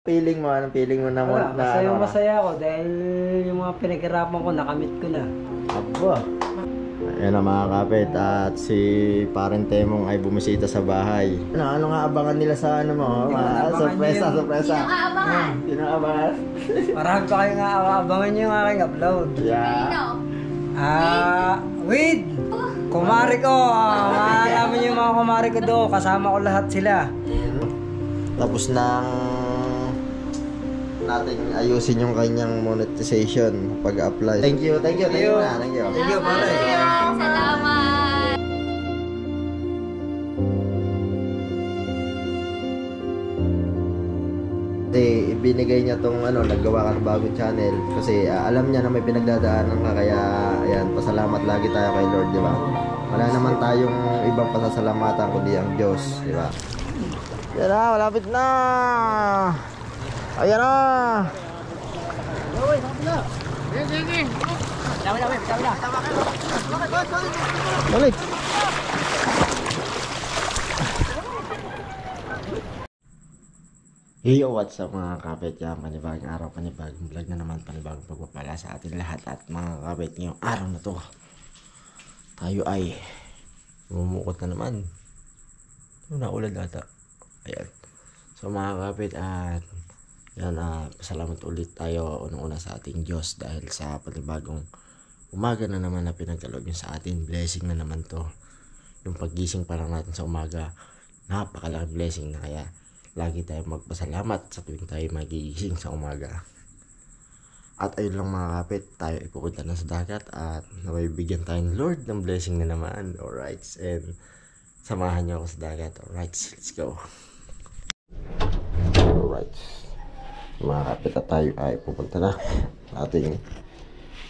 feeling mo? Anong feeling mo na Wala, masaya ako dahil yung mga pinaghirapan ko, nakamit ko na. Aba. Ayan na mga kapit, at si Parang Temong ay bumisita sa bahay. Ano nga abangan nila sa ano mo? Sorpresa. Sino abangan? Marami pa kayo nga abangan nyo yung aking upload. Yeah. With kumari ko. Maalaman yung mga kumari ko doon. Kasama ko lahat sila. Tapos nang natin ayusin yung kanyang monetization pag-apply. Thank you. Thank you, pare. Salamat. Kasi ibinigay niya tong naggawa ka ng bagong channel kasi alam niya na may pinagdadaanan ka, kaya ayan, pasalamat lagi tayo kay Lord, di ba? Wala naman tayong ibang pasasalamatan kundi ang Diyos, di ba? Yan na, malapit na. Ayan na. Balik. Yo, what's up mga kapit? Yan, panibagong araw, panibagong vlog na naman, panibagong pagpapala sa atin lahat. At mga kapit, ngayong araw na to, tayo ay bumukot na naman. Naulad ata. Ayan. So mga kapit, at yan, pasalamat ulit tayo unang-una sa ating Diyos dahil sa panibagong umaga na naman na pinagkaloob niya sa atin. Blessing na naman to. Yung paggising pa lang natin sa umaga, napakalaking blessing na, kaya lagi tayo magpasalamat sa tuwing tayo magigising sa umaga. At ayun lang mga kapit, tayo ipupunta na sa dagat at nabibigyan tayo ng Lord ng blessing na naman. Alright, and samahan niyo ako sa dagat. Alright, let's go. Alright, mga kapit, at tayo ay pupunta na sa ating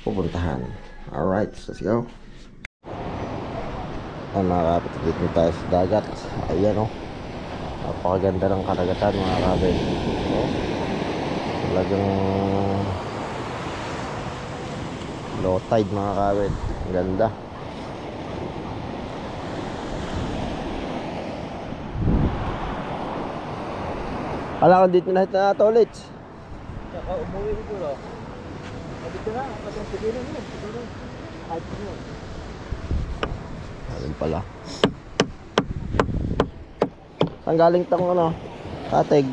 pupuntahan. Alright, let's go. Ay mga kapit, dito tayo sa dagat. Ayan napakaganda ng karagatan mga kapit. Talagang low tide mga kapit. Ang ganda. Kala ko dito na hita na ito ulit. Saka umuwi ko lang. Dito na, patang siguro mo. Ayun pala. Saan galing tong katig?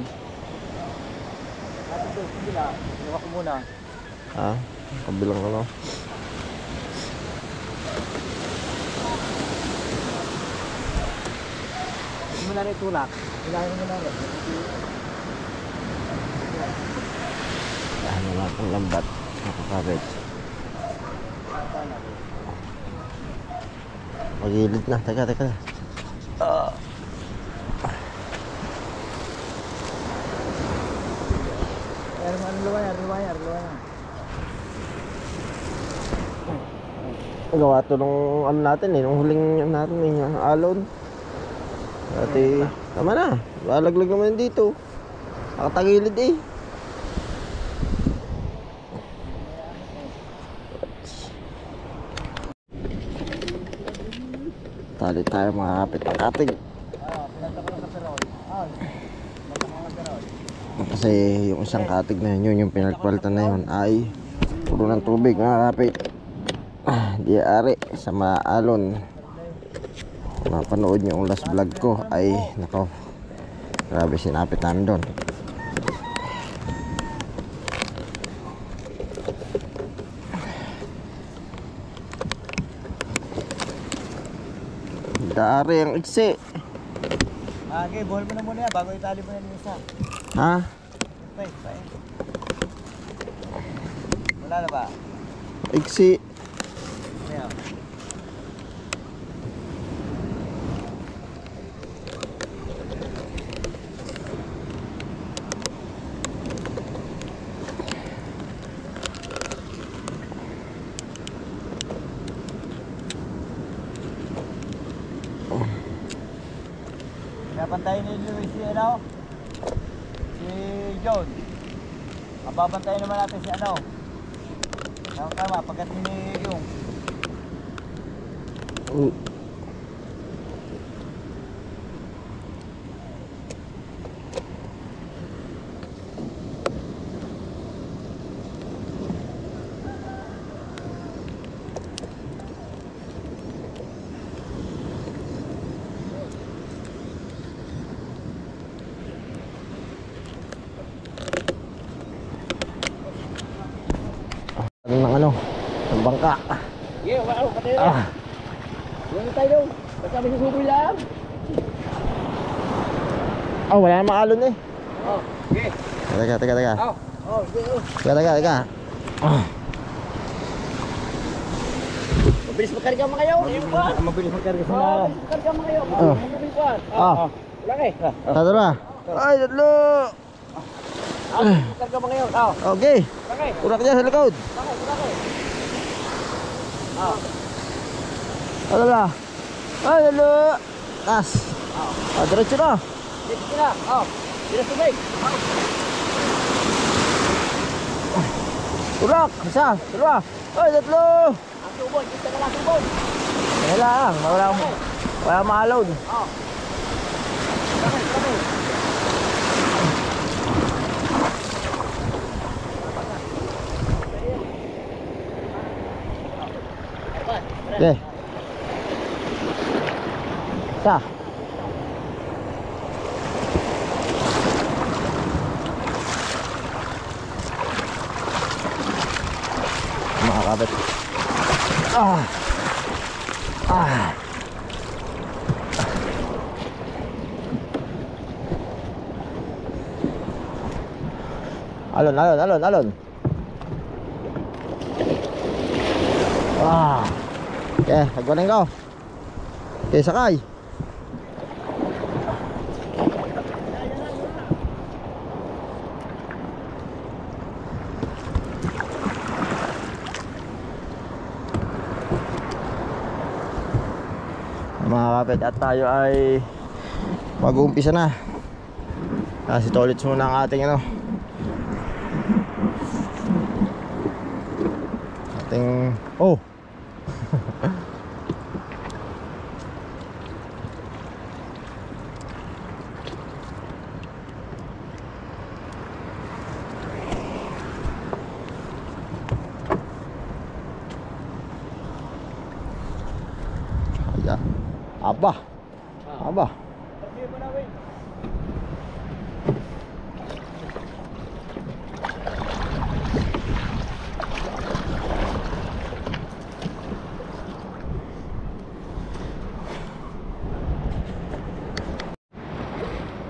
Katig doon, sige na. Iwa ko muna. Kabilang Hindi mo na rin tulak. Kailangan mo na rin. Dahan na natin ang lambat. Nakakabit. Magilid na. Teka. Riwayar. Gawa to nung natin nung huling natin yung alon. Dati, tama na. Lalaglag naman dito. Nakatagilid eh. Tali tayo mga kapit ng katig. Kasi yung isang katig na yun, yung pinagpalitan na yun ay puro ng tubig mga kapit. Di ari sa maalon. Kung napanood nyo yung last vlog ko ay nako, grabe sinapit namin doon. Dari ang iksi. Okay, ball mo na muna yan bago itali mo na yung isa. Ha? Wala na ba? Iksi. Ayan. Napantayin ni Luis si si John. Mababantayin naman natin si tama, pagkat ni yung Ano, ng bangka. Yeah, wow, patay Ah, Wala tayo daw. Basta may susuboy lang. oh, wala namang alon eh. Oh, okay. Teka. Oh, okay. Teka. Ah, Mabilis magkarga mga kayo. Mabilis magkarga sa mga. Mabilis magkarga mga kayo. Oh. Mabilis pa. Ah. Wala kay. tatlo na. Ay, tatlo. Magkarga mga kayo. Oh. Okay. Wala kay. Urak niya sa likod. Wala kay. Ah. Tatlo na. Ay, tatlo. Tas. Ah, diretso na. Dito sila. Oh. Sila tubig. Urak. Isa. Dalawa. Ay, tatlo. Ang tubod. Kita ka lang tubod. Kaya lang. Wala ma-alon. Oh. Wala kay. Okay. Isa. Makakabit. Alon. Okay, nagwaling ko. Okay, sakay. Mga kapit, at tayo ay mag-uumpisa na. Kasi tolits muna ang ating oh. Aba.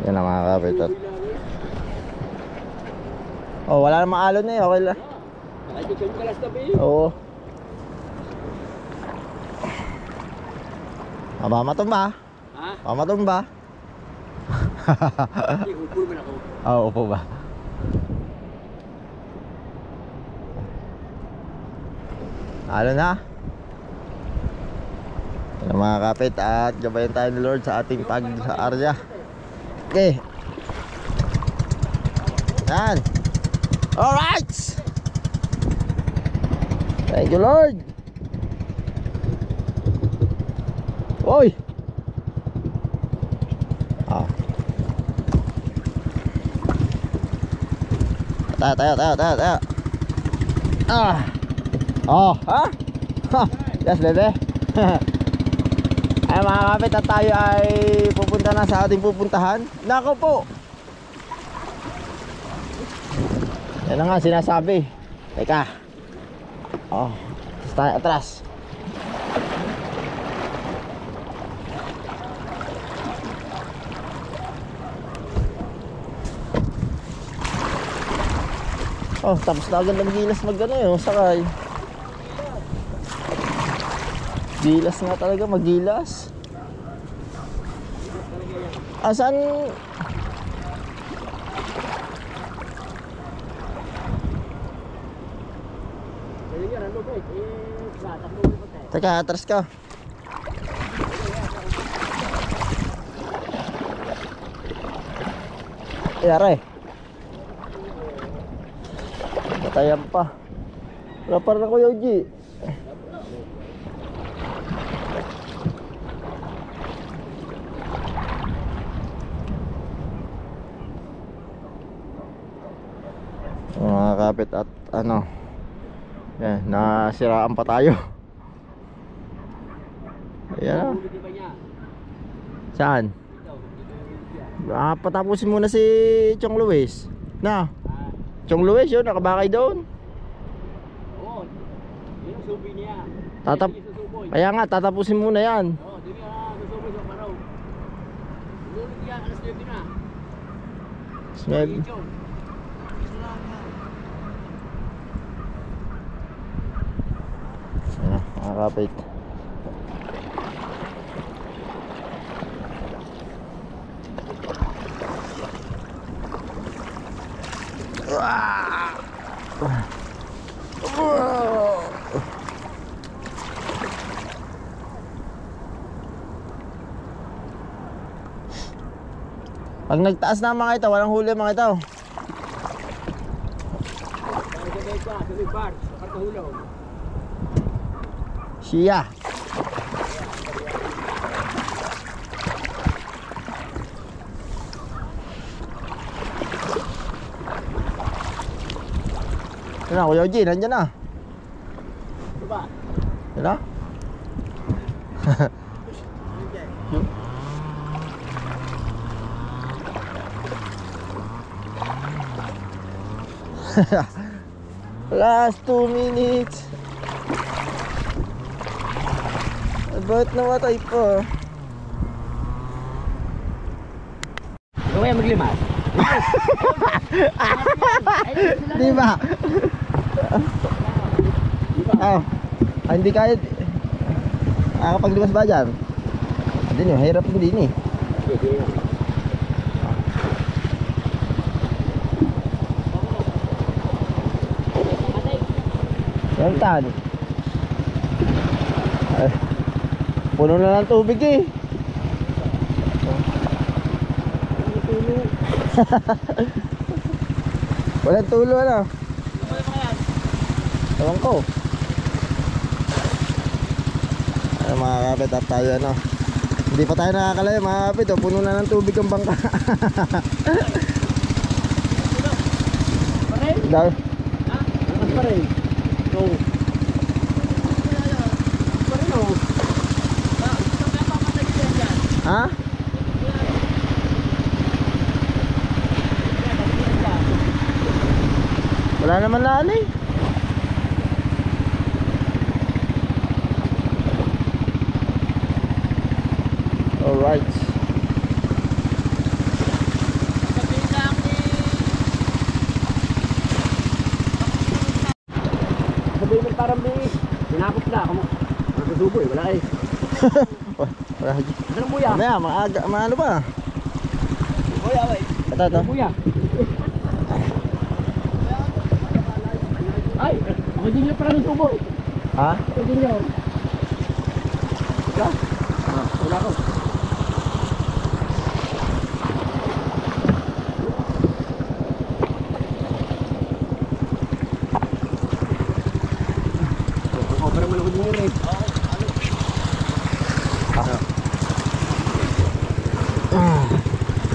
Yan ang mga kapitan. Oh, wala namang alon eh, okay lang. Nakikita ka lang tabi. Oo. Matumba. Ha? Matumba. Upo man ako. Oo, upo ba? Alon na. Yan mga kapit, at gabayan tayo ni Lord sa ating pag-arya. Okay. Yan. Alright. Thank you, Lord. Oy. Tayo. Ha? Yes, bebe. Ay mga kapit, at tayo ay pupunta na sa ating pupuntahan. Nako po. Yan na nga sinasabi. Teka. Tayo atras. Tapos na agad ng gilas sakay. Gilas nga talaga, magilas. Asan? Teka, atras ka. Yare. Batayan pa. Lapar na Kuya Uji. Mga kapit, at yan, nasiraan pa tayo. Ayan. Saan? Patapusin muna si Chong Luis. Na? Chong Luis yun, nakabakay doon. Oo, susuboy niya. Tatap Hindi susuboy. Kaya nga, tatapusin muna yan. Oo, di niya susuboy sa paraw. Lulog yan, alas 9 na. Smell. John. Ayan, mga kapit. Pag nagtaas na mga ito, walang huli mga ito. Sabay ka, sabay bar, nakatahulaw. Siya. Yan na, Kuya Oji, nandyan na. Ito ba? Yan na. Last 2 minutes. Ba't namatay pa? Ikaw kaya maglimas? Di ba? Ah, hindi kaya. Nakakapaglimas ba dyan? Hindi nyo, hirap hindi ni. Yan tan. Ay, puno na ng tubig eh. Walang tulo ano. Ewan ko. Ay, mga kapit at tayo ano. Hindi pa tayo nakakalayo mga kapit oh. Puno na ng tubig ang bangka. Dahil Lakas pa rin. So, pa rin o. ha? Wala naman na ano eh. Alright. Sabi mo parang may sinakot na. Nagsusubo eh, wala eh. Wala. Anong buya? Mamaya, ano ba? Buya, wey. Ito. Buya. Ay, ako din yung parang subo. Ha? Ako din yun. Wala? Wala ko. Cover naman ako din rin.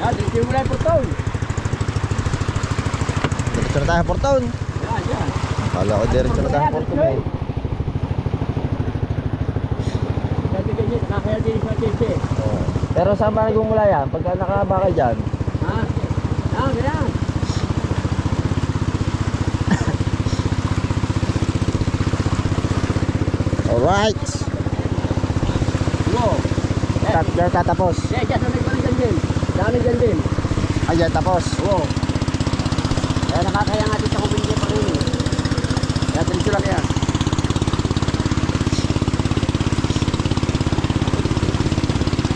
Yan, dito mo na yung portaon. Diretso na tayo Portaon. Yan, yan. Akala ko diretso na tayo Portaon. Dati ganyan, nakakaya din sa tese. Pero saan ba nagmumula yan? Pagka nakabaka dyan? Ha? Yan, ganyan. Alright. Wow. Diyan tatapos. Yan, yan, sanay ko rin din. Dami dyan din. Ayan tapos. Oo. Kaya nakakaya nga dito sa kumbinyo pa rin eh. Kaya diretso lang yan.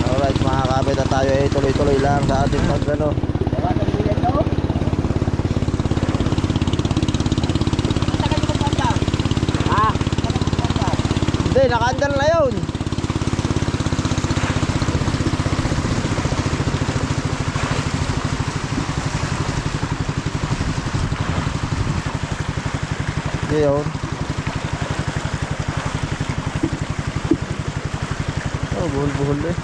Alright mga kapit at tayo ay tuloy-tuloy lang sa ating pagano. Tawatan mo yan daw. Tagal mo pagka. Ha? Tagal mo pagka. Hindi, nakaandar na yun. Hindi yun. Oh, buhol-buhol eh.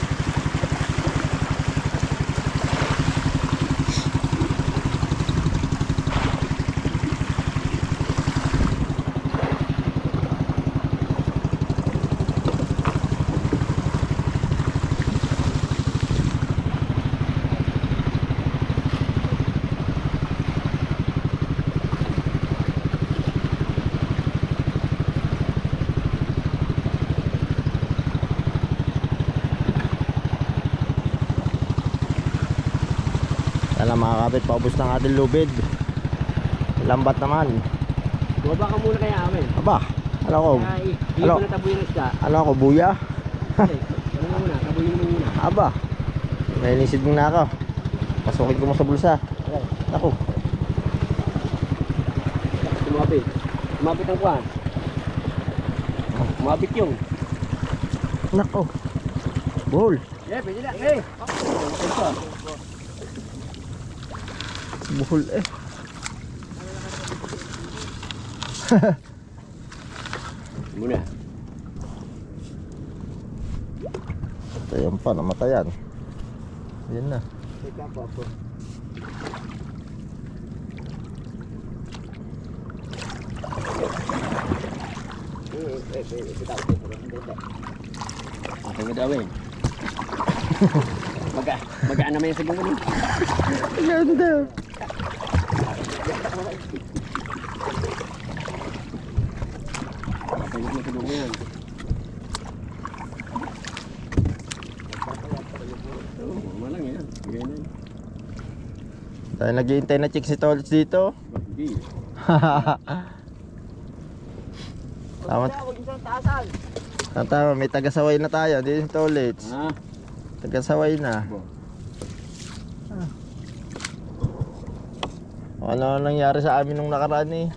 mga kapit, paubos ng ating lubid. Lambat naman. Baba ka muna kaya amin. Aba, ano ko? Hindi Ano? ko na tabuyin ng isda. Ano ako, buya? Ano muna, tabuyin mo muna. Aba, may nisid mo na ako. Pasukin ko mo sa bulsa. Ako. Tumabit. Tumabit ang kuhan. Tumabit yung. Nako. Buhol. Yeah, pwede na. Eh. Buhol eh. Muna. Ayan pa, namatayan. Yan na. Teka po ako. Okay mo daw eh. Magaan naman yung sagong ko. Ganda. Okay mo sagong mo yan. Oo, malang yan. Ganyan. Tayo naghihintay na chick si Tolits dito. Hindi. Tama. Tama, may tagasaway na tayo. Hindi si Tolits. Ha? Tagasaway na. Ano nangyari sa amin nung nakaraan eh?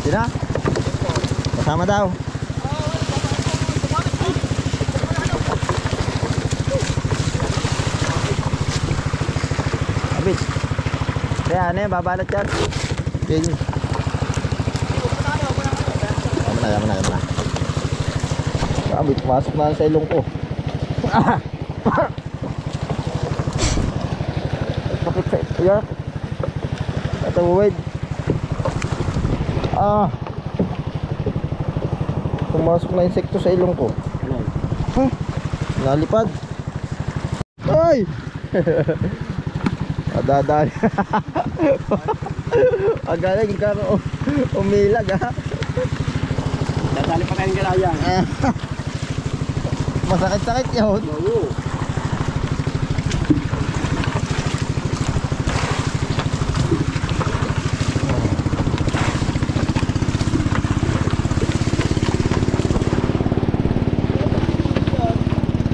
Sina? Kasama daw. Abis. Kaya ano yan, babalat yan. Ganyan. Yaman na. Abis, masok na sa ilong ko. Sakit sa iya. Ito, wait. Pumasok na insekto sa ilong ko. Nalipad. Ay! Adadali. Agaling ka umilag ha. Dadali pa kayong galayan. Masakit-sakit yun. Oo.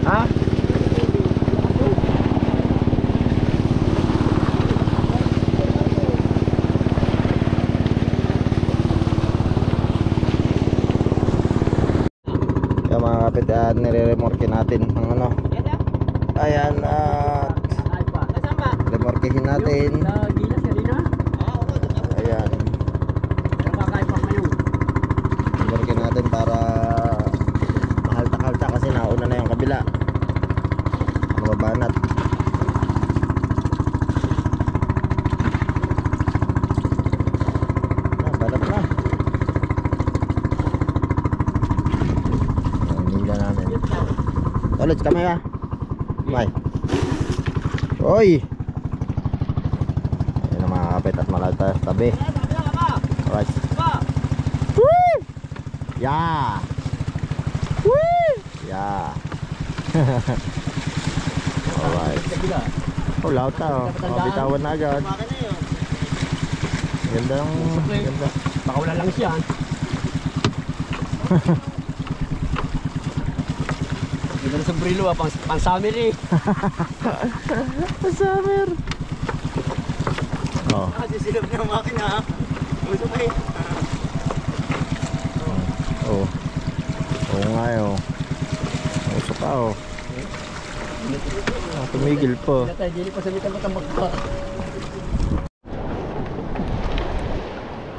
Ha? Kaya mga kapit, nire-remorke natin ang ano. Ayan, at Ay pa. Nasaan ba? remorkehin natin. Sa gilas kanina? Ayan, Nakakain pa kayo. remorke natin para mahalta-halta kasi nauna na yung kabila. Mababanat. Balat na. Nila namin. Ulit kami ha. May. Oy. Ayun ang mga kapit at malay tayo sa tabi. Alright. Woo! Yeah. Woo! Yeah. Alright. Oh, laut na oh. Bitawan na agad. Ganda ng... Ganda. Baka wala lang siya. Ganda na sa brilo pang summer eh. Summer. Oh. Sisilap niya ang makina ha. Gusto pa eh. Oh. Oo nga eh oh. Usok ka oh. Tumigil po. Hindi tayo, dili pa sa mitang matambag pa.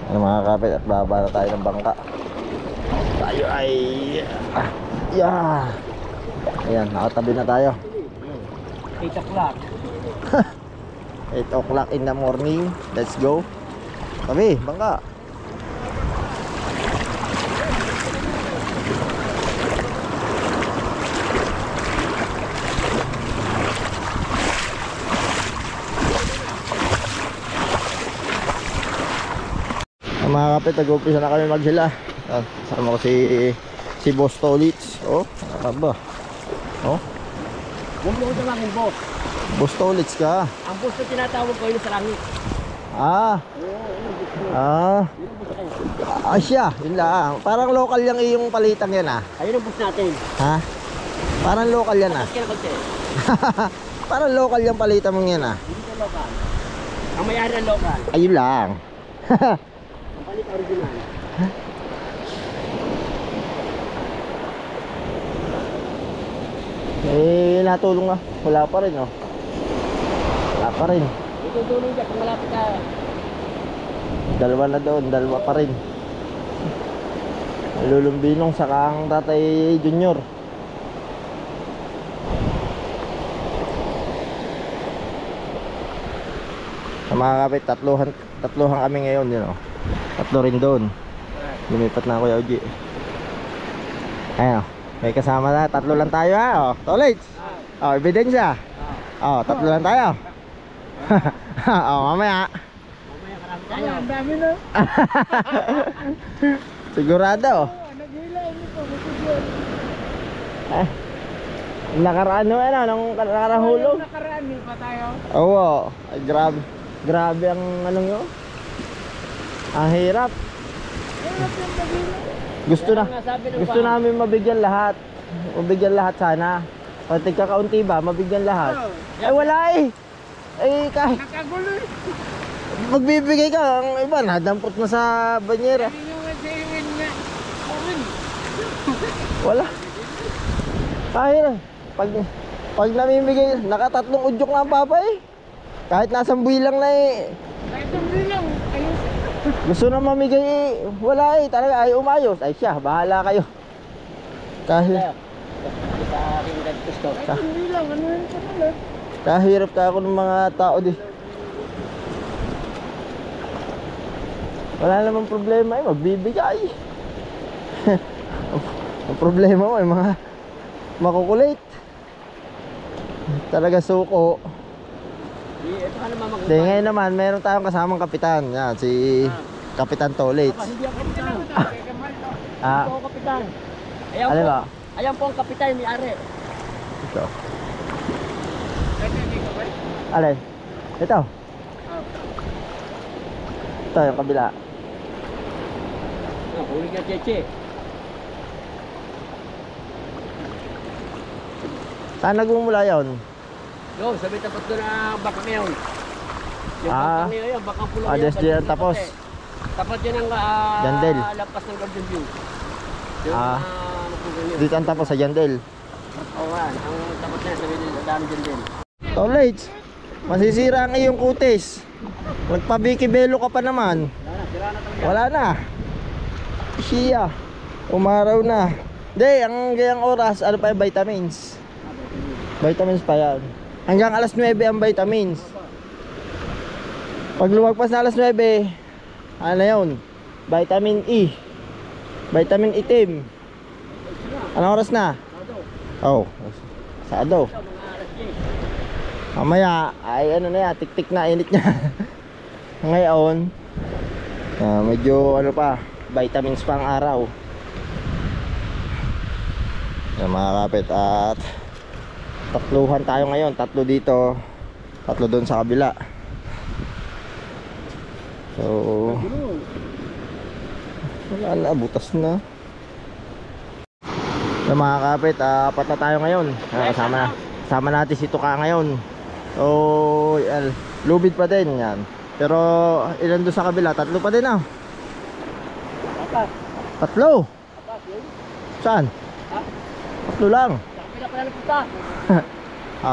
Ano mga kapit, at baba na tayo ng bangka. Tayo ay... Yeah. Ayan, nakatabi na tayo. 8 o'clock. 8 o'clock in the morning. Let's go. Tabi, bangka. Mga kapit, nag-umpisa na kami maghila. Kasama ko si Boss Tolits. Oh, ba? Oh, Huwag mo ko tawagin, boss. Boss Tolits ka. Ang boss na tinatawag ko yun sa langit. Ah. Ah. Ah, siya, yun lang. Parang local yung iyong palitan yan ah. Ayun ang boss natin. Ha? Parang local yan ah. Tapos kaya konti. Parang local yung palitan mong yan ah. Hindi ka local. Ang may-ari ng local. Ayun lang. Ang palit original. Natulong na. Wala pa rin oh. Wala pa rin. Itutulong dyan kung malapit ka. Dalawa na doon, dalawa pa rin. Lulumbinong saka ang Tatay Junior. Sa mga kapit, tatluhan kami ngayon, yun oh. Tatlo rin doon. Lumipat na ako, Kuya Uji. Ayun oh. May kasama na, tatlo lang tayo ha oh. Tolits. Oh, ebidensya. Oh, tatlo lang tayo. Oh, mamaya. Mamaya karami tayo. Ang dami na. Sigurado. Naghila ini po. Masigyan. Eh, nakaraan no, ano, nung nakarahulog. Nakaraan din pa tayo. Oo, ay, grabe. Grabe ang anong yun. Ang hirap. Gusto namin mabigyan lahat. Mabigyan lahat sana. Pag tigkakaunti ba, mabigyan lahat. Ay wala eh. Eh kahit Nakagulo. magbibigay ka, ang iba nadampot na sa banyera. Wala. Kahit pag namimigay, nakatatlong udyok na ang papa eh. Kahit nasang bilang na eh. Kahit ang bilang. Ayun. Gusto na mamigay eh. Wala eh. Talaga ay umayos. Ay siya, bahala kayo. Kahit Sa aking gusto. Kahit ang bilang. Ano yun pa pala? kahirap ka ako ng mga tao di. Wala namang problema eh. Magbibigay. Ang problema mo ay mga makukulit. Talaga suko. Ito ka naman mag- Di ngayon naman, meron tayong kasamang kapitan. Yan, si Kapitan Tolits. Hindi ako kapitan. Ah, Ito ako kapitan. Ayan ano po. ba? Ayan po ang kapitan ni Are. Ito. Alin? Ito. Ito yung kabila. Huli ka, Cheche. Saan nagmumula yun? Yo, sabi tapat doon na baka ngayon. Yung Ah. baka ngayon, yung bakang pulo Ah, des diyan tapos. Tapat yan ang Jandel. lampas ng Golden View. Yung Ah. napugan yun. Dito ang tapos sa Jandel. Oo nga, ang tapat na sabi nila sa daan Jandel. Tolits, masisira ang iyong kutis. Nagpabiki-belo ka pa naman. Sira na talaga. Wala na. Siya. Umaraw na. Hindi, ang gayang oras, ano pa yung vitamins? Vitamins pa yan. Hanggang alas 9 ang vitamins. Pag lumagpas na alas 9, ano na yun? Vitamin E. Vitamin itim. Anong oras na? Oh, sado. Mamaya, ay ano na yan, tik-tik na, init niya. Ngayon, medyo ano pa, vitamins pang araw. Yan mga kapit, at tatluhan tayo ngayon, tatlo dito, tatlo doon sa kabila. So wala na, butas na. So mga kapit, apat na tayo ngayon. Kasama natin si Tuka ngayon. So lubid pa din yan. Pero ilan doon sa kabila? Tatlo pa din ah. Apat. Tatlo? Apat yun. Saan? Ha? Tatlo lang. Sa kapila pala ng puta.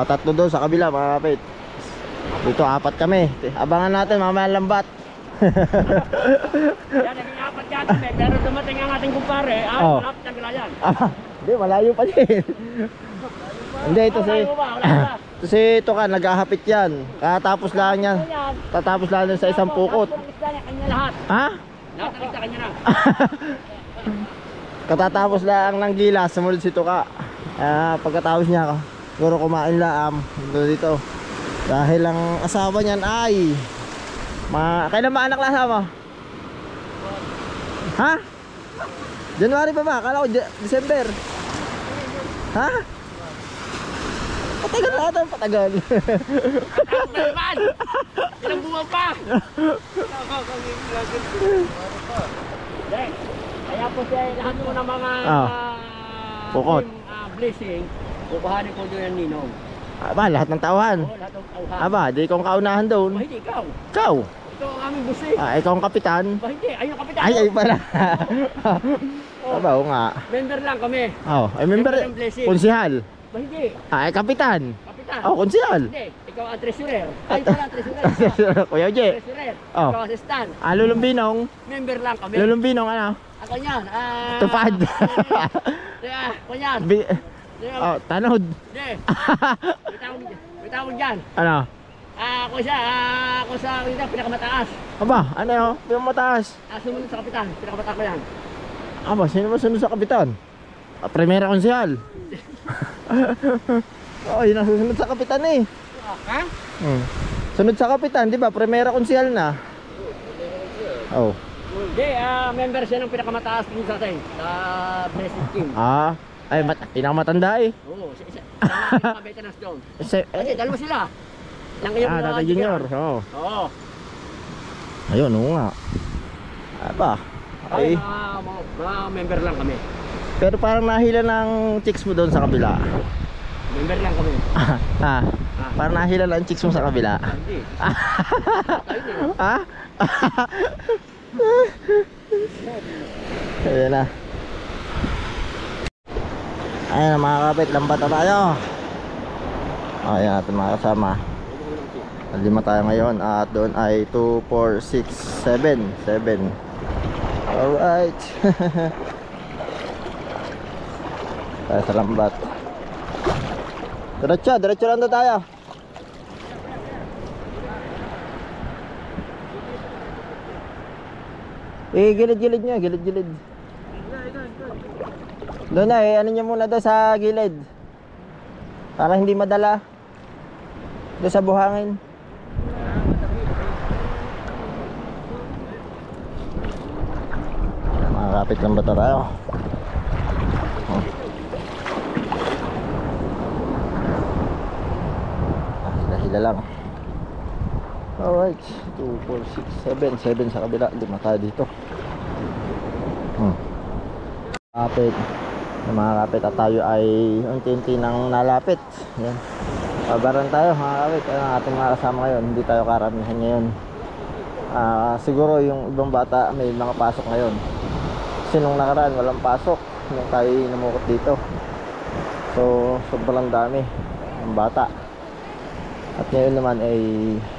Tatlo doon sa kabila mga kapit. Dito apat kami. Abangan natin mamaya lambat. Yan, naging apat yan kami. Pero dumating ang ating kumpare. Oh. Malapit ang bilayan. Hindi, malayo pa din. Hindi, ito si Malayo ba? Wala ba? ito si Tuka, naghahapit yan. Katapos lang yan. Yan. Tatapos lang yan sa isang pukot. Kanya lahat. Ha? Lahat na kanya na. Katatapos lang ng gilas, sumunod si Tuka. Pagkatapos niya, siguro kumain lang dito. Dahil ang asawa niyan ay kailan ba anak lang asawa? Ha? January pa ba? Akala ko December. Ha? Patagal na ata, patagal. Ilang buwan pa! Kaya po siya lahat po ng mga Pukot. blessing, kukuhanin ko doon yung ninong. Aba, lahat ng tauhan. Oo, lahat ng tauhan. Aba, di ikaw ang kaunahan doon. Ba, hindi ikaw. Ikaw. Ito ang aming busing. Ikaw ang kapitan. Ba, hindi. Ayun ang kapitan. Ay pala. Aba, oo nga. Member lang kami. Ay member. Member ng blessing. Konsihal. Ba, hindi. Kapitan. Kapitan. Konsihal. Hindi. Ikaw ang treasurer. Ay, pala ang treasurer. Kuya Oje. Treasurer. Oh. Ikaw ang assistant. Lulumbinong. Member lang kami. Lulumbinong ano? Ako yan. Tupad. Ako yan. Tanod. Hindi. Bitawag dyan. Ano? Ako sa pinakamataas. Aba, ano yun? Pinamataas. Sumunod sa kapitan. Pinakamataas ko yan. Aba, sino ba sunod sa kapitan? Primera konsihal. Yun ang susunod sa kapitan eh. Ha? Sunod sa kapitan, di ba? Primera konsihal na. Oh. Hindi, member siya ng pinakamataas dun sa atin. Sa President Team. Ay, pinakamatanda eh. Oo, isa mga veterans doon. Kasi dalawa sila. Lang yung Tata Junior. Oo. Oo. Ayun, oo nga. Aba. Ay. Mga member lang kami. Pero parang nahila ng chicks mo doon sa kabila. Member lang kami. Parang nahila lang chicks mo sa kabila. Hindi. Ha? Ayan na. Ayan na mga kapit, lambat na tayo. Ayan natin mga kasama. 5 tayo ngayon at doon ay 2, 4, 6, 7 Alright. Tayo sa lambat. Diretso lang na tayo. Gilid-gilid nyo, gilid-gilid. Doon na ano nyo muna doon sa gilid. Para hindi madala. Doon sa buhangin. Makakapit lang ba tayo? Hila lang. Alright, 2, 4, 6, 7 sa kabila. 5 tayo dito. Kapit na mga kapit at tayo ay unti-unti nang nalapit. Yan. Pabaran tayo mga kapit. Ang ating mga kasama ngayon, hindi tayo karamihan ngayon. Siguro yung ibang bata may mga pasok ngayon. Kasi nung nakaraan walang pasok nung tayo namukot dito. So sobrang dami ng bata. At ngayon naman ay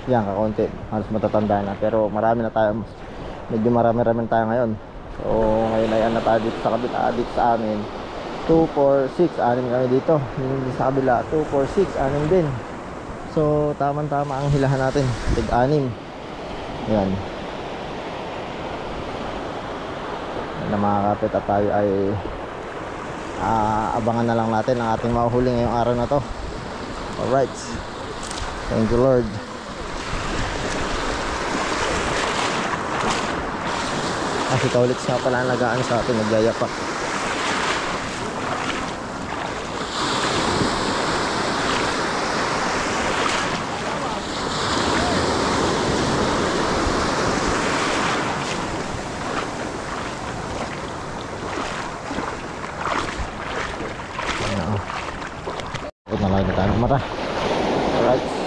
yan kakaunti, halos matatanda na. Pero marami na tayo, medyo marami-rami tayo ngayon. So ngayon ay na tayo dito sa kabila, dito sa amin 2, 4, 6, 6 kami dito. Dito sa kabila 2, 4, 6, 6 din. So tamang-tama ang hilahan natin, tig-6. Yan. Yan na mga kapit at tayo ay abangan na lang natin ang ating mahuhuli ngayong araw na to. Alright. Thank you Lord. Si Kaulits nga pala ang lagaan sa atin, nagyayapak. Huwag na lang na tayo mara. Alright.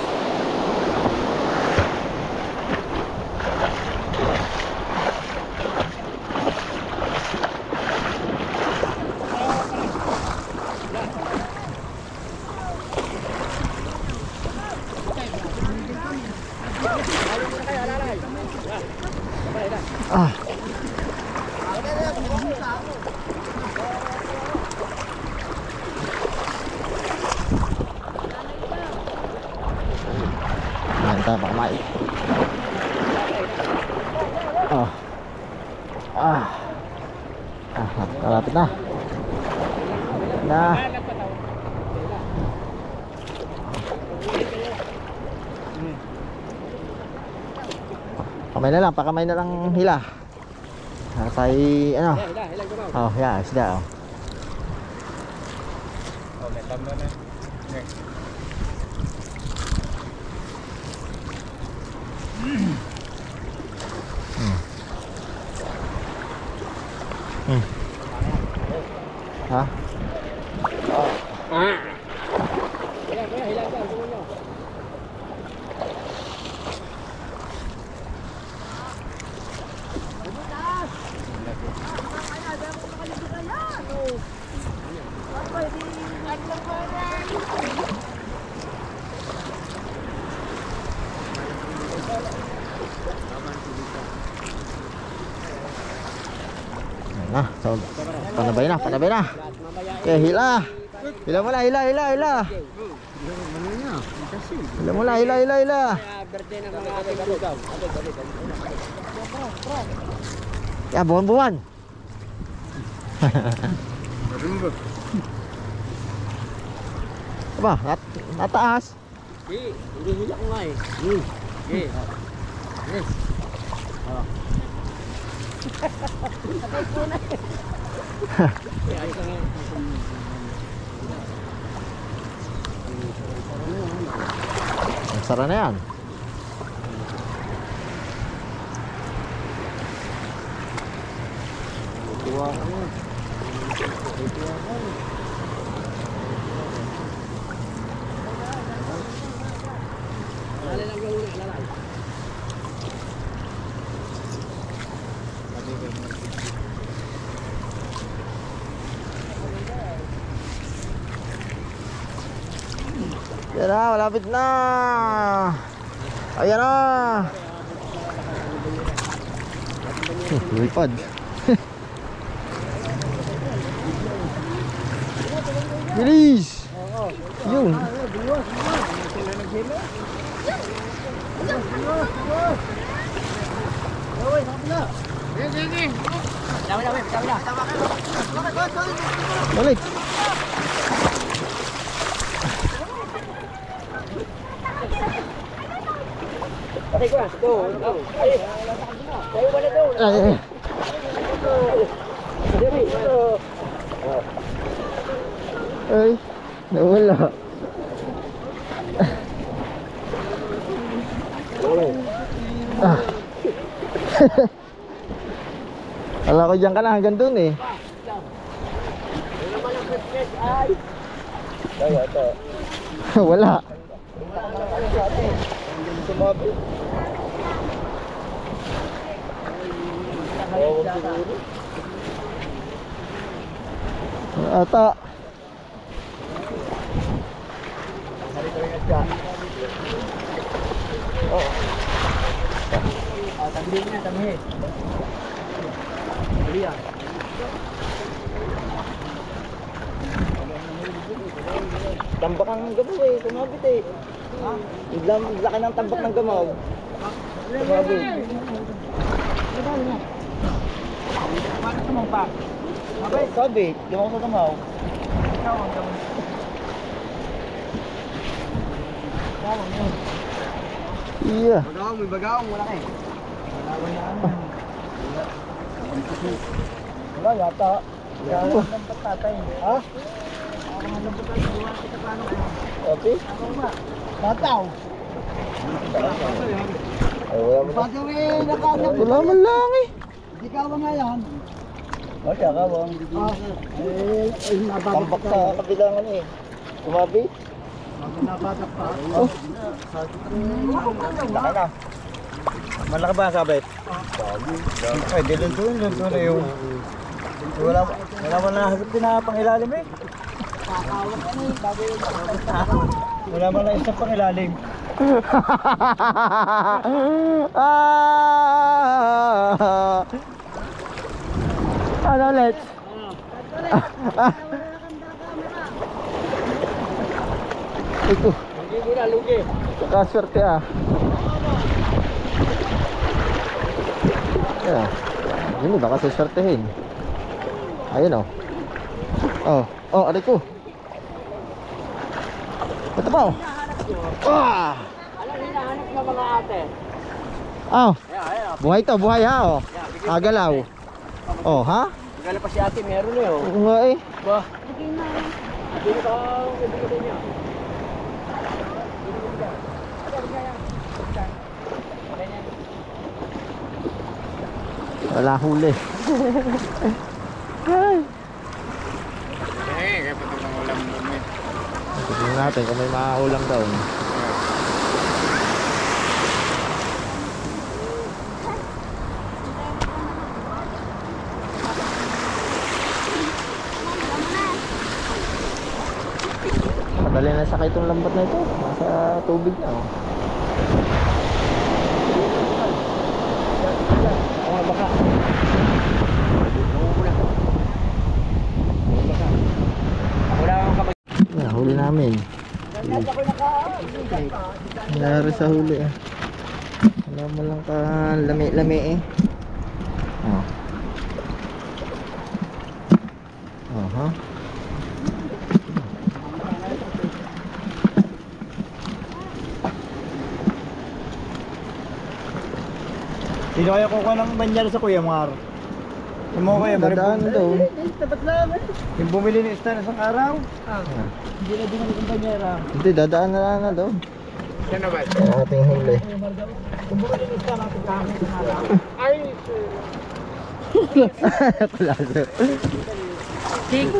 Tayo pakamay. Malapit na. Pakamay na lang hila. Tayo, ano? Ilan ko ba? Oh, yeah, isda, oh. Oh, may tamba na. Okay. Ha? Ilan ka, tungo nyo. Na, so, panabay na. Okay, hila. Hila mo na, hila. Hila mo na, hila. Birthday ng mga ating kalugaw. Ya, buwan. Apa? Nataas. Hinihila ko nga eh. Okay. Yes. Sara na yan. Yan na, malapit na. Ayan na. Lipad. Bilis. Yun. Balik. Patay ko na. Ay. Tayo wala daw. Ay, nawala. Ah. Kala ko dyan ka na hanggang dun eh. Wala. Ata. Tamhi. Tambak ang gabo eh, kumabit eh. Ha? Laki ng tambak ng gamaw. Kumabit. Paano tumampak? Sabit, lumang sa gamaw. Ikaw ang gamaw. Iya. Bagawang, may bagawang, wala ka eh. Wala yata. Wala ng tatay. Ha? Okay. Mataw. Wala man lang eh. Hindi ka ba nga yan? O siya ka bang? Tambak sa kabilangan eh. Kumabi? Nabadak pa. Oh. Laki na. Malaki ba ang sabit? Ay, diluntuin na yun. Wala mo na hasap din na pangilalim eh. Wala mo na isang pangilalim. Ano ulit? Ito. Hindi ko na lugi. Kaswerte ah. Yeah. Ini baka siswertehin. Ayun oh. Oh, aray ko. Ito pa oh. Ah! Alam, hinahanap ng mga ate. Oh. Ayan. Buhay to, buhay ha oh. Agalaw. Oh, ha? Magkala pa si ate, meron eh oh. Oo nga eh. Ba? Hindi ka ibigay niya. Wala huli. Ay. Eh, kapag ang ulam mo eh. Tignan natin kung may makaulam daw. Madali na sakay itong lambat na ito. Nasa tubig na. Oh. Baka. Wala kang kapag... Huli namin. Nangyari sa huli eh. Wala mo lang ka lami-lami eh. Oh. Aha. Sino kaya kukuha ng banyar sa Kuya Mar? Yung mo Kuya Mar? Dadaan daw. Tapat lang eh. Yung bumili ni Stan isang araw? Hindi na binili ng banyera. Hindi, dadaan na daw. Siya naman. Ang ating huli. Yung bumili ni Stan ang pagkakamit ng araw. Ay! Kulaso.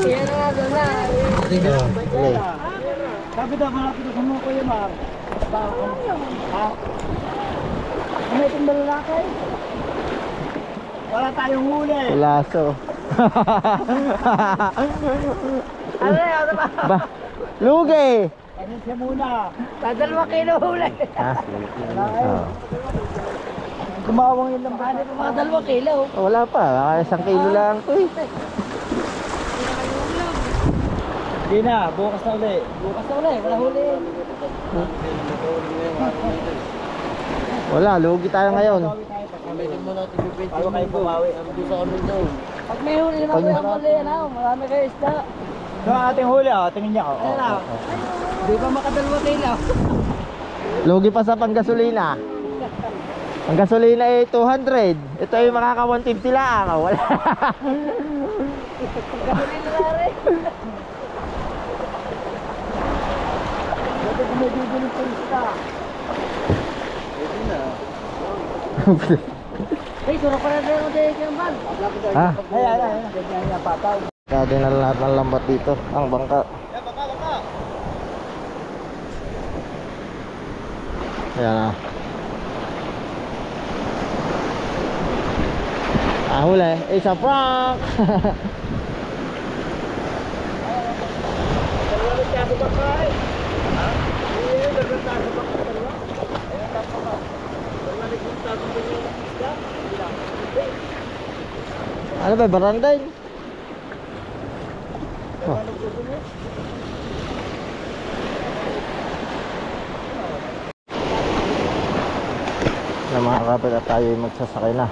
Yan na doon na. Huli. Sabi daw malapit sa mo Kuya Mar. Ha? May itong lalakay. Wala tayong huli. Kulaso. Ano yan? Ano ba? Ba? Lugi! Ano siya muna? Dadalwa kilo huli. Ha? Oh. Kumawang yun lang. Ano pa mga 2 kilo? Wala pa. Baka 1 kilo lang ito eh. Hindi na, bukas na ulit. Bukas na ulit, wala huli. Wala, lugi tayo ngayon. Bago kayo pumawi. Pag may huli naman ko yung huli, ano, marami kayo isda. So ating huli, tingin niya. Ano na? Di ba maka 2 kilo? Lugi pa sa panggasolina. Ang gasolina ay 200. Ito ay makaka 150 lang. Wala. Gasolina na rin. Dati kumibigil ng turista. Hey, surok pa na rin ako dahil yung ban. Ha? Ayan. Ganyan niya pataw. Kaya na lahat ng lambat dito. Ang bangka. Baka. Ayan na. Huli. It's a prank! Dalawa tayo ba kay? Ha? Iya, dalawa tayo ba kay? Ayun tapo ka. Dalawa tayo ba yung isda? Ano ba? Baranday? Oh. Na mga kapit at tayo ay magsasakay na.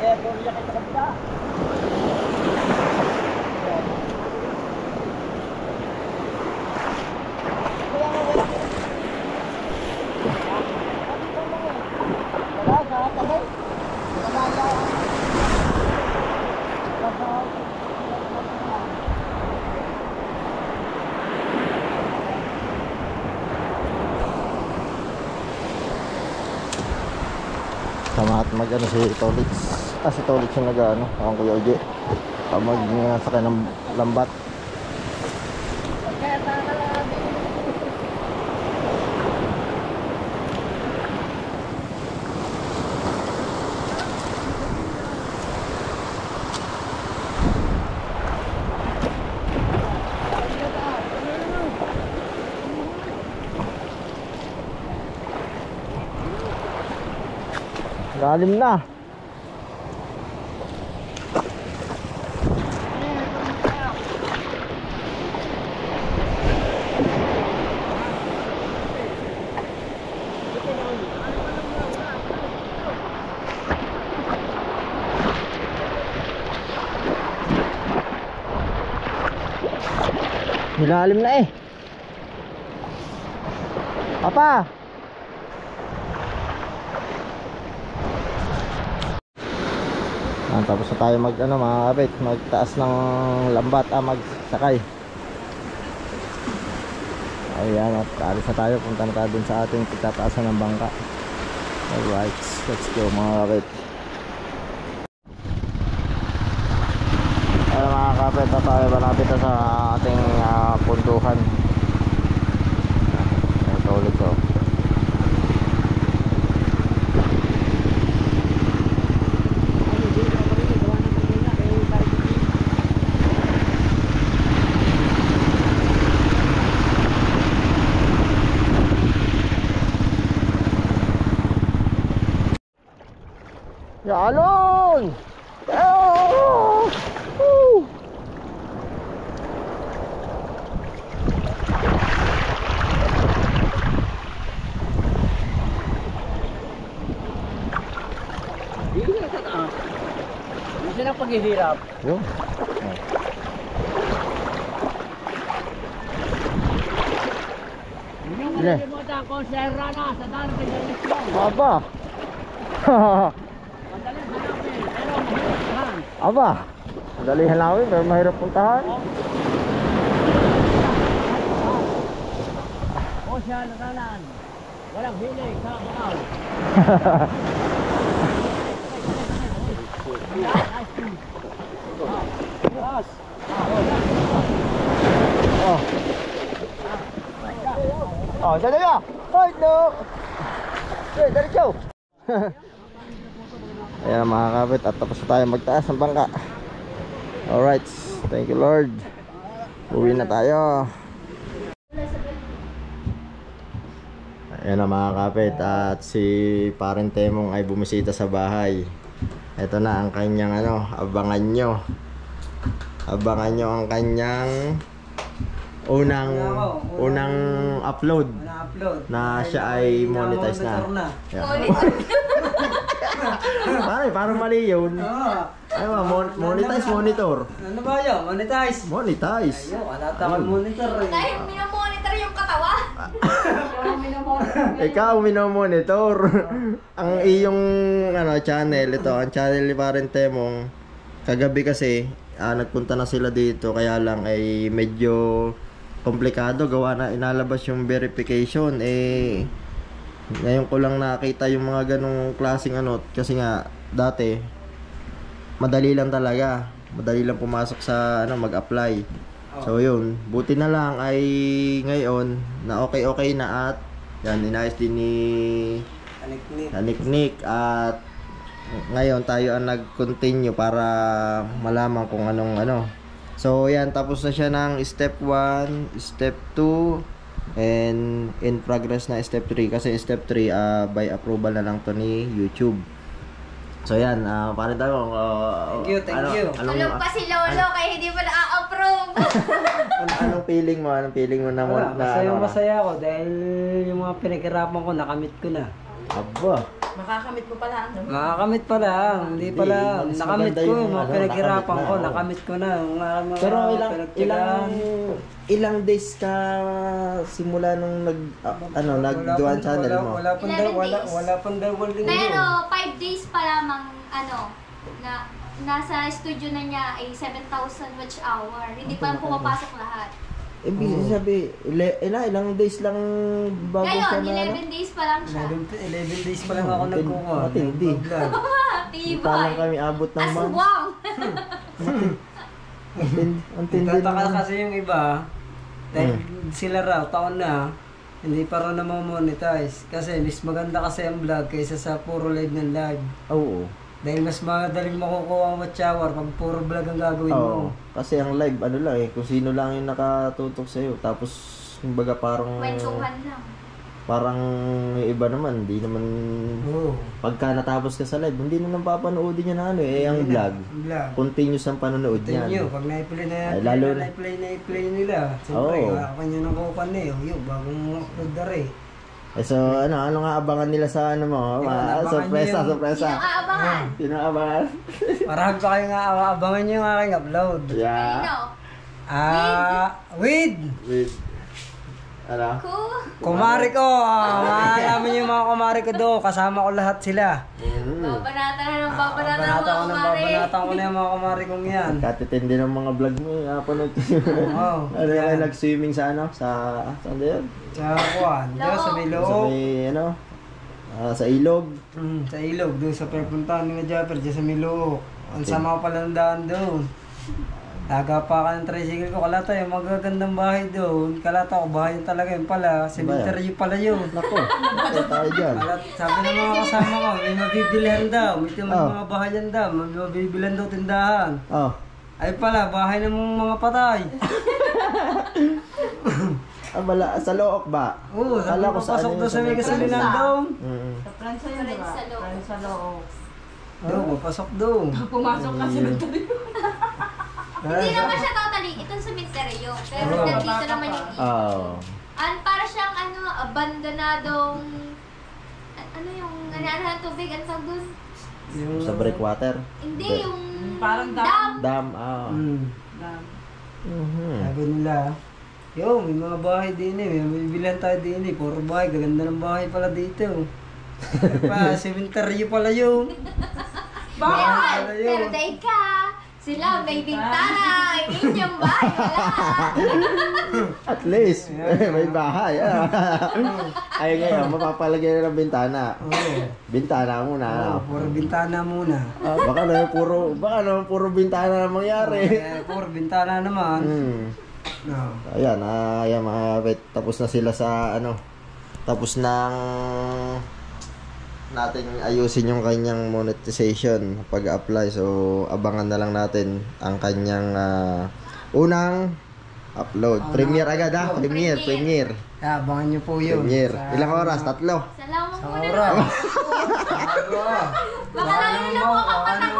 Eh, puro yan kita kabila. Sama at mag ano si Tolix. Si Tolix yung nag ano, ang Kuya Oje. Mag-sakay ng lambat. Kaya takalagi. Lalim na. Nilalim na eh. Papa! Tapos na tayo mga kapit, magtaas ng lambat, magsakay. Ayan, at alis na tayo, punta na tayo dun sa ating pagtataasan ng bangka. Alright, let's go mga kapit. Ayan mga kapit, at tayo malapit na sa ating puntuhan. Ito ulit ko. Yalon! Oh! Woo! Hindi na sa taas. Hindi siya ng paghihirap. Yun. Hindi mo malilimutan kung siya rana sa daan ng eleksyon. Aba! Madaling hanapin, pero mahirap saan. Aba! Dali halawin, pero mahirap puntahan. O siya naralan. Walang hilig sa bakaw. Oh. Oh, sana ka. Hoy, no. Hey, diretso. Ayan mga kapit, at tapos na tayo magtaas ng bangka. Alright, thank you Lord. Uwi na tayo. Ayan na mga kapit, at si Parang Temong ay bumisita sa bahay. Ito na ang kanyang abangan nyo. Abangan nyo ang kanyang unang upload na siya ay monetize na. Parang mali yun. Ay, monetize, monitor. Ano ba yun? Monetize? Monetize. Ayun, wala tawag monitor eh. Dahil minomonitor yung katawa. Ikaw minomonitor. Ang iyong channel, ito, ang channel ni Parang Temong. Kagabi kasi, nagpunta na sila dito, kaya lang ay medyo komplikado, gawa na inalabas yung verification. Ngayon ko lang nakita yung mga ganong klaseng kasi nga dati madali lang talaga, madali lang pumasok sa mag-apply. So yun, buti na lang ay ngayon na okay na, at yan, inayos din ni Nick, at ngayon tayo ang nag-continue para malaman kung anong. So yan, tapos na siya ng step 1, step 2, and in progress na step 3. Kasi step 3 by approval na lang to ni YouTube. So yan, paano tayo? Thank you. Tulog pa si Lolo kaya hindi pa na-approve. Anong feeling mo? Anong feeling mo na Masaya ako dahil yung mga pinaghirapan ko, nakamit ko na. Aba, Makakamit mo pala. Makakamit pa lang, hindi pa lang. mas Nakamit maganda ko yung yung mga ano, pinaghirapan nakamit ko, na, nakamit ko na. Mga pero pinagtiyagaan. ilang days ka simula nung nagduan channel mo? Wala pang dalawang linggo. Pero 5 days pa lamang na nasa studio na niya ay 7,000 watch hour. Hindi pa pumapasok lahat. Ibig sabi, ilang days lang bago siya Ngayon, 11 days pa lang siya. 11 days pa lang ako nagkukuha. Matindi. Tibay. Paano kami abot ng months? Aswang. Ang tindi Tataka naman. kasi yung iba, dahil sila raw, taon na, hindi pa rin monetize. Kasi mas maganda kasi ang vlog kaysa sa puro live ng live. Oo. Dahil mas madaling makukuha ang watch hour pag puro vlog ang gagawin mo. Kasi ang live, kung sino lang yung nakatutok sa'yo. Tapos, kumbaga parang... Kwentuhan lang. Parang yung iba naman, hindi naman... Pagka natapos ka sa live, hindi naman papanoodin niya na ang vlog. Continuous ang panonood niya. Pag na-play na yan, lalo na-play nila. Siyempre, kanya nang kukuhan na yun, bagong upload na rin. So, ano nga abangan nila sa mo? Sorpresa. Sino aabangan? Sino abangan? Marami pa kayo nga abangan nyo yung aking upload. Yeah. Sino? With! Ano? Kumari ko, maalaman niyo yung mga kumari ko doon. Kasama ko lahat sila. Babanata na ng babanata ng mga kumari. Babanatan ko na yung mga kumari kong yan. Katitindi ng mga vlog mo. Napanood ko yun. Oo. Ano yung nag-swimming sa ano? Saan ba yun? Sa kuwan, doon sa may Sa loob. may ano? Sa ilog. Sa ilog, doon sa perpuntahan ni Japper, dyan sa may loob. Ang sama ko pala ng daan doon. Nagapa ka ng tricycle ko, kalata yung magagandang bahay doon. Kalata ko, bahay yun talaga yun pala. Cemetery pala yun. Nako, bakit tayo dyan? Sabi ng mga kasama ko, may mabibilihan daw. May mga bahay yan daw. May mabibilihan daw tindahan. Oh. Ay pala, bahay ng mga patay. Sa Look ba? Oo, Kala ko pasok ano doon sa may yun, gasolinan doon. Sa Pransa yun, diba? Pransa loob. Oo, papasok doon. Pumasok ka sa Hindi naman siya totally, itong cemetery yun. Pero nandito naman yung Oh. para siyang abandonadong, ano yung, ano ng tubig, ano tawag dun? Sa breakwater? Hindi, Hindi. yung Parang dam. Dam, Sabi nila, yo, may mga bahay din eh. May mabibilihan tayo din eh. Puro bahay. Gaganda ng bahay pala dito. Cemetery pala yun. Meron, pala yun. pero dahil ka, sila may bintana, ang inyong bahay, wala. At least, may bahay. Ay ngayon, mapapalagay na ng bintana. Oo. Bintana muna. Oo, puro bintana muna. Baka naman puro bintana na mangyari. Puro bintana naman. No. Ayan, ayan mga kapit. Tapos na sila sa ano. Tapos nang natin ayusin yung kanyang monetization pag-apply. So, abangan na lang natin ang kanyang unang upload. Premiere agad ha? Premiere. Abangan nyo po yun. Premiere. Ilang oras? 3? Salamat Sa muna oras. naman. Baka lalo na po kapatid.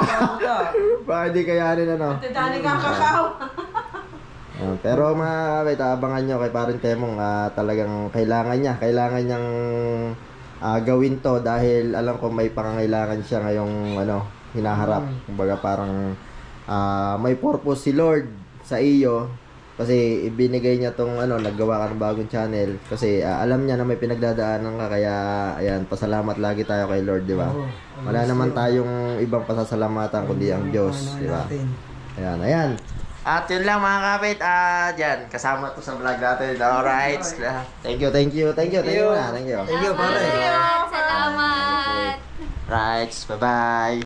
Baka di kayanin ano. Dali ka kakao. Pero mga kapit, abangan nyo kay Parin Temong. Talagang kailangan niyang gawin to dahil alam ko may pangangailangan siya ngayong hinaharap. Kumbaga parang may purpose si Lord sa iyo kasi ibinigay niya tong naggawa ka ng bagong channel kasi alam niya na may pinagdadaanan ka kaya ayan, pasalamat lagi tayo kay Lord, di ba? Wala naman tayong ibang pasasalamatan kundi ang Diyos, di ba? Ayan. At yun lang mga kapit, dyan, kasama to sa vlog natin. Alright. Thank you. Thank you, pare. Salamat. Okay. Salamat. Right, bye-bye.